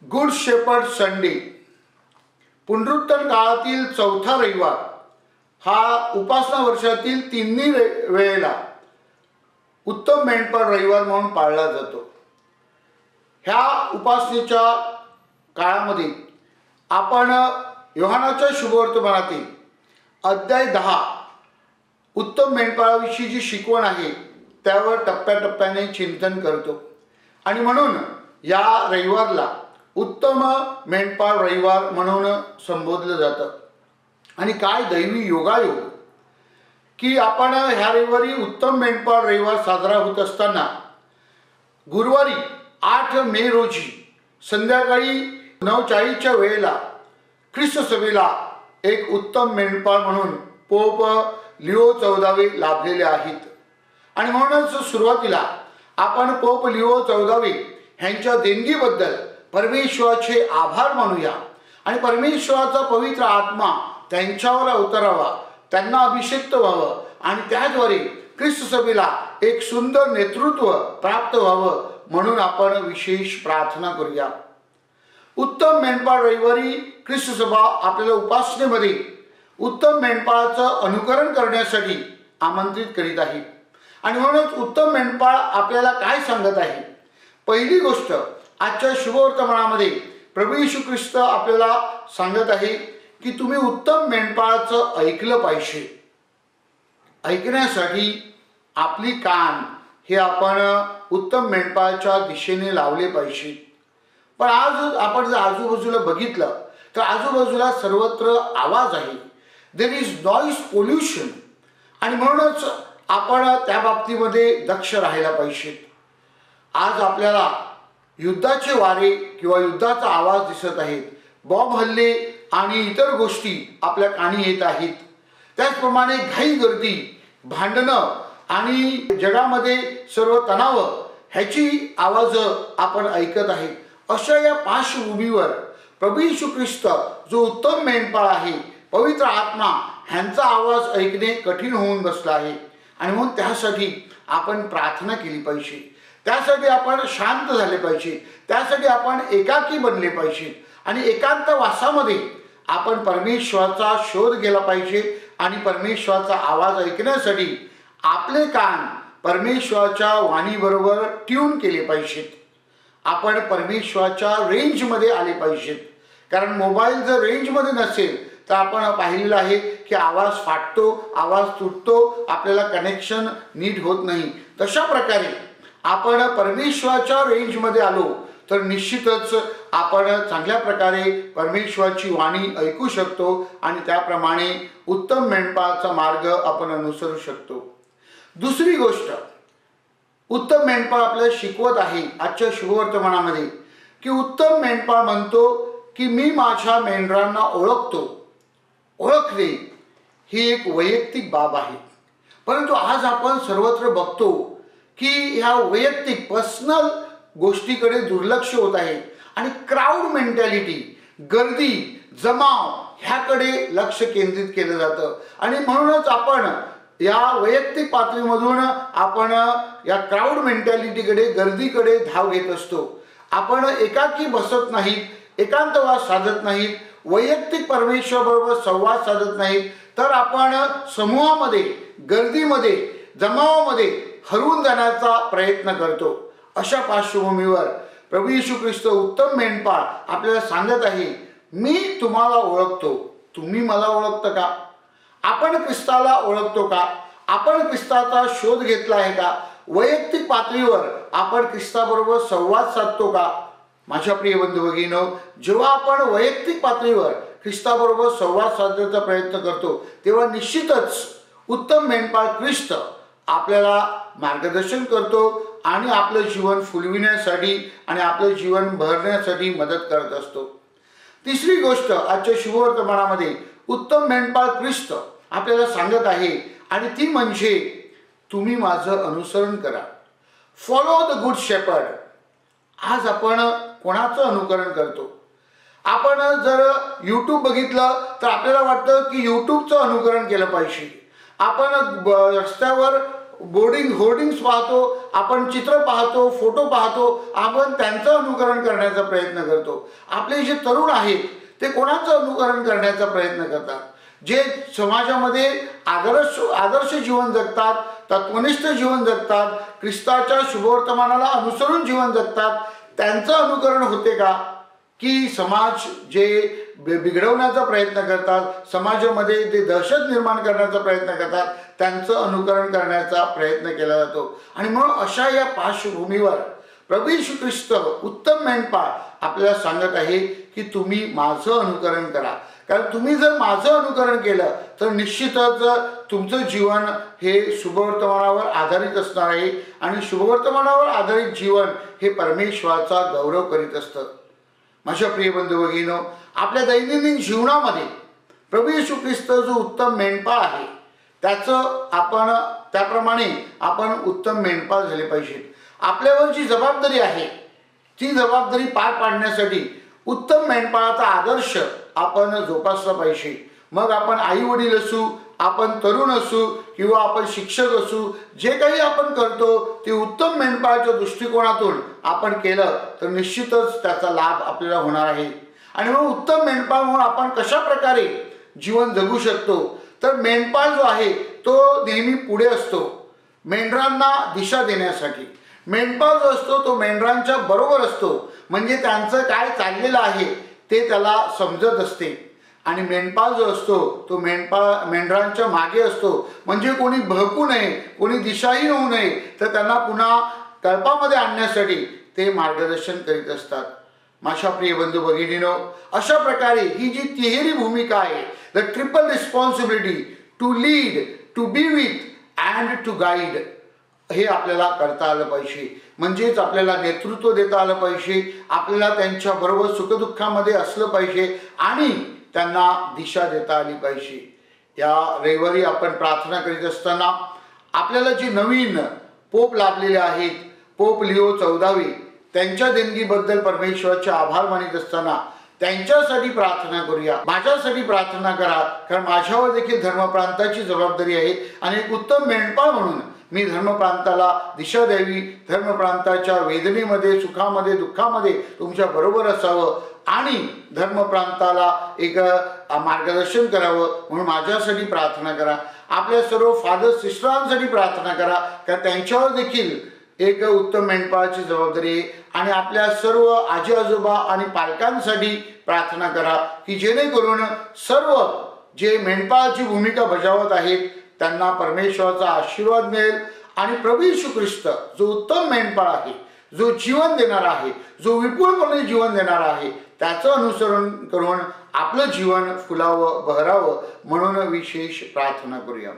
Good shepherd Sunday, पुनरुत्थान काळातील चौथा रविवार हा उपासना वर्षातील तिन्ही वेळेला उत्तम मेंढपाळ रविवार म्हणून पाळला जातो। ह्या उपासनेच्या काळामध्ये आपण योहानाच्या शुभवर्तमानातील अध्याय 10 उत्तम मेंढपाळाविषयी जी शिकवण आहे त्यावर टप्प्याटप्प्याने चिंतन करतो आणि म्हणून या रविवारला उत्तम मेंढपाळ रविवार म्हणून संबोधलं जातं। आणि काय दैवी योगायोग की आपण ह्या रविवारी उत्तम मेंढपाळ रविवार साजरा होत असताना गुरुवारी 8 मे रोजी संध्याकाळी 9:40च्या वेळेला ख्रिस्त सभेला एक उत्तम मेंढपाळ म्हणून पोप लिओ 14वे लाभलेले आहेत। आणि म्हणूनच सुरुवातीला आपण पोप लिओ 14वे ह्यांच्या देणगीबद्दल परमेश्वराचे आभार मानूया आणि परमेश्वराचा पवित्र आत्मा त्यांच्यावर अवतरावा, त्यांना अभिषेक्त व्हावं आणि त्याद्वारे ख्रिस्त सभेला एक सुंदर नेतृत्व प्राप्त व्हावं म्हणून आपण विशेष प्रार्थना करूया। उत्तम मेंढपाळ रविवारी ख्रिस्त सभा आपल्याला उपासनेमध्ये उत्तम मेंढपाळाचं अनुकरण करण्यासाठी आमंत्रित करीत आहे। आणि म्हणूनच उत्तम मेंढपाळ आपल्याला काय सांगत आहे? पहिली गोष्ट आजच्या शुभवर्तमानामध्ये प्रभू येशू ख्रिस्त आपल्याला सांगत आहे की तुम्ही उत्तम मेंढपाळाचं ऐकलं पाहिजे। ऐकण्यासाठी आपली कान हे आपण उत्तम मेंढपाळाच्या दिशेने लावले पाहिजे। पण आज आपण जर आजूबाजूला बघितलं तर आजूबाजूला सर्वत्र आवाज आहे, देर इज नॉईज पोल्युशन। आणि म्हणूनच आपण त्या बाबतीमध्ये दक्ष राहायला पाहिजे। आज आपल्याला युद्धाचे वारे किंवा युद्धाचा आवाज दिसत आहेत, बॉम्ब हल्ले आणि इतर गोष्टी आपल्या कानी येत आहेत। त्याचप्रमाणे घाई गर्दी, भांडणं आणि जगामध्ये सर्व तणाव ह्याची आवाज आपण ऐकत आहे। अशा या पार्श्वभूमीवर प्रभू येशू ख्रिस्त जो उत्तम मेंढपाळ आहे, पवित्र आत्मा ह्यांचा आवाज ऐकणे कठीण होऊन बसला आहे। आणि म्हणून त्यासाठी आपण प्रार्थना केली पाहिजे, त्यासाठी आपण शांत झाले पाहिजे, त्यासाठी आपण एकाकी बनले पाहिजे आणि एकांत वासामध्ये आपण परमेश्वराचा शोध घ्यायला पाहिजे आणि परमेश्वराचा आवाज ऐकण्यासाठी आपले कान परमेश्वराच्या वाणीबरोबर ट्यून केले पाहिजेत। आपण परमेश्वराच्या रेंजमध्ये आले पाहिजेत, कारण मोबाईल जर रेंजमध्ये नसेल तर आपण पाहिलेलं आहे की आवाज फाटतो, आवाज तुटतो, आपल्याला कनेक्शन नीट होत नाही। तशा प्रकारे आपण परमेश्वराच्या रेंजमध्ये आलो तर निश्चितच आपण चांगल्या प्रकारे परमेश्वराची वाणी ऐकू शकतो आणि त्याप्रमाणे उत्तम मेंढपाळाचा मार्ग आपण अनुसरू शकतो। दुसरी गोष्ट उत्तम मेंढपाळ आपल्याला शिकवत आहे आजच्या शुभवर्तमानामध्ये की उत्तम मेंढपाळ म्हणतो की मी माझ्या मेंढरांना ओळखतो। ओळखणे ही एक वैयक्तिक बाब आहे, परंतु आज आपण सर्वत्र बघतो की ह्या वैयक्तिक पर्सनल गोष्टीकडे दुर्लक्ष होत आहे आणि क्राऊड मेंटॅलिटी, गर्दी, जमाव ह्याकडे लक्ष केंद्रित केलं जातं। आणि म्हणूनच आपण या वैयक्तिक पातळीमधून आपण या क्राऊड मेंटॅलिटीकडे, गर्दीकडे धाव घेत असतो। आपण एकाकी बसत नाहीत, एकांतवास साधत नाहीत, वैयक्तिक परमेश्वराबरोबर संवाद साधत नाहीत, तर आपण समूहामध्ये, गर्दीमध्ये, जमावामध्ये हरवून जाण्याचा प्रयत्न करतो। अशा पार्श्वभूमीवर प्रभू येशू ख्रिस्त उत्तम मेंढपाळ आपल्याला सांगत आहे, मी तुम्हाला ओळखतो, तुम्ही मला ओळखता का? आपण ख्रिस्ताला ओळखतो का? आपण ख्रिस्ताचा शोध घेतला आहे का? वैयक्तिक पातळीवर आपण ख्रिस्ताबरोबर संवाद साधतो का? माझ्या प्रिय बंधू भगिनींनो, जेव्हा आपण वैयक्तिक पातळीवर ख्रिस्ताबरोबर संवाद साधण्याचा प्रयत्न करतो तेव्हा निश्चितच उत्तम मेंढपाळ ख्रिस्त आपल्याला मार्गदर्शन करतो आणि आपलं जीवन फुलविण्यासाठी आणि आपलं जीवन भरण्यासाठी मदत करत असतो। तिसरी गोष्ट आजच्या शुभवर्तमानामध्ये उत्तम मेंढपाळ ख्रिस्त आपल्याला सांगत आहे आणि ती म्हणजे तुम्ही माझं अनुसरण करा। Follow the good shepherd. आज आपण कोणाचं अनुकरण करतो? आपण जर यूट्यूब बघितलं तर आपल्याला वाटतं की यूट्यूबचं अनुकरण केलं पाहिजे। आपण रस्त्यावर होर्डिंग्स पाहतो, आपण चित्र पाहतो, फोटो पाहतो, आपण त्यांचं अनुकरण करण्याचा प्रयत्न करतो. आपले जे तरुण आहेत ते कोणाचं अनुकरण करण्याचा प्रयत्न करतात? जे समाजामध्ये आदर्श जीवन जगतात, तत्वनिष्ठ जीवन जगतात, ख्रिस्ताच्या शुभवर्तमानाला अनुसरून जीवन जगतात, त्यांचं अनुकरण होते का? की समाज जे बिघडवण्याचा प्रयत्न करतात, समाजामध्ये ते दहशत निर्माण करण्याचा प्रयत्न करतात, त्यांचं अनुकरण करण्याचा प्रयत्न केला जातो. आणि म्हणून अशा या पार्श्वभूमीवर प्रभू येशू ख्रिस्त उत्तम मेंढपाळ आपल्याला सांगत आहे की तुम्ही माझं अनुकरण करा. कारण तुम्ही जर माझं अनुकरण केलं तर निश्चितच तुमचं जीवन हे शुभवर्तमानावर आधारित असणार आहे. आणि शुभवर्तमानावर आधारित जीवन हे परमेश्वराचा गौरव करीत असतं. माझ्या प्रिय बंधू भगिनीनो, आपल्या दैनंदिन जीवनामध्ये प्रभू येशू ख्रिस्त जो उत्तम मेंढपाळ आहे त्याप्रमाणे आपण उत्तम मेंढपाळ झाले पाहिजे. आपल्यावर जी जबाबदारी आहे ती जबाबदारी पार पाडण्यासाठी उत्तम मेंढपाळाचा आदर्श आपण जोपासला पाहिजे. मग आपण आई वडील असू, आपण तरुण असू किंवा आपण शिक्षक असू, जे काही आपण करतो ते उत्तम मेंढपाळाच्या दृष्टिकोनातून आपण केलं तर निश्चितच त्याचा लाभ आपल्याला होणार आहे. आणि मग उत्तम मेंढपाळ म्हणून आपण कशा प्रकारे जीवन जगू शकतो? तर मेंढपाळ जो आहे तो नेहमी पुढे असतो मेंढरांना दिशा देण्यासाठी. मेंढपाळ जो असतो तो मेंढरांच्या बरोबर असतो, म्हणजे त्यांचं काय चाललेलं आहे ते त्याला समजत असते. आणि मेंढपाळ जो असतो तो मेंढरांच्या मागे असतो, म्हणजे कोणी बहकू नये, कोणी दिशाहीन होऊ नये, तर त्यांना पुन्हा कळपामध्ये आणण्यासाठी ते मार्गदर्शन करीत असतात. माझ्या प्रिय बंधू भगिनीनो, अशा प्रकारे ही जी तिहेरी भूमिका आहे, the triple responsibility to lead, to be with and to guide, हे आपल्याला करता आलं पाहिजे. म्हणजेच आपल्याला नेतृत्व देता आलं पाहिजे, आपल्याला त्यांच्या बरोबर सुखदुःखामध्ये असलं पाहिजे आणि त्यांना दिशा देता आली पाहिजे. या रविवारी आपण प्रार्थना करीत असताना आपल्याला जी नवीन पोप लाभलेले आहेत, पोप लिओ 14 त्यांच्या देणगीबद्दल परमेश्वराचे आभार मानित असताना त्यांच्यासाठी प्रार्थना करूया. माझ्यासाठी प्रार्थना करा, कारण माझ्यावर देखील धर्मप्रांताची जबाबदारी आहे. आणि एक उत्तम मेंढपाळ म्हणून मी धर्मप्रांताला दिशा द्यावी, धर्मप्रांताच्या वेदनेमध्ये, सुखामध्ये, दुःखामध्ये तुमच्या बरोबर असावं आणि धर्मप्रांताला एक मार्गदर्शन करावं म्हणून माझ्यासाठी प्रार्थना करा. आपल्या सर्व फादर सिस्टरांसाठी प्रार्थना करा, कारण त्यांच्यावर देखील एक उत्तम मेंढपाळाची जबाबदारी आहे. आणि आपल्या सर्व आजी आजोबा आणि पालकांसाठी प्रार्थना करा की जेणेकरून सर्व जे मेंढपाळाची भूमिका बजावत आहेत त्यांना परमेश्वराचा आशीर्वाद मिळेल. आणि प्रभू येशू ख्रिस्त जो उत्तम मेंढपाळ आहे, जो जीवन देणार आहे, जो विपुलपणे जीवन देणार आहे, त्याचं अनुसरण करून आपलं जीवन फुलावं, बहरावं म्हणून विशेष प्रार्थना करूया.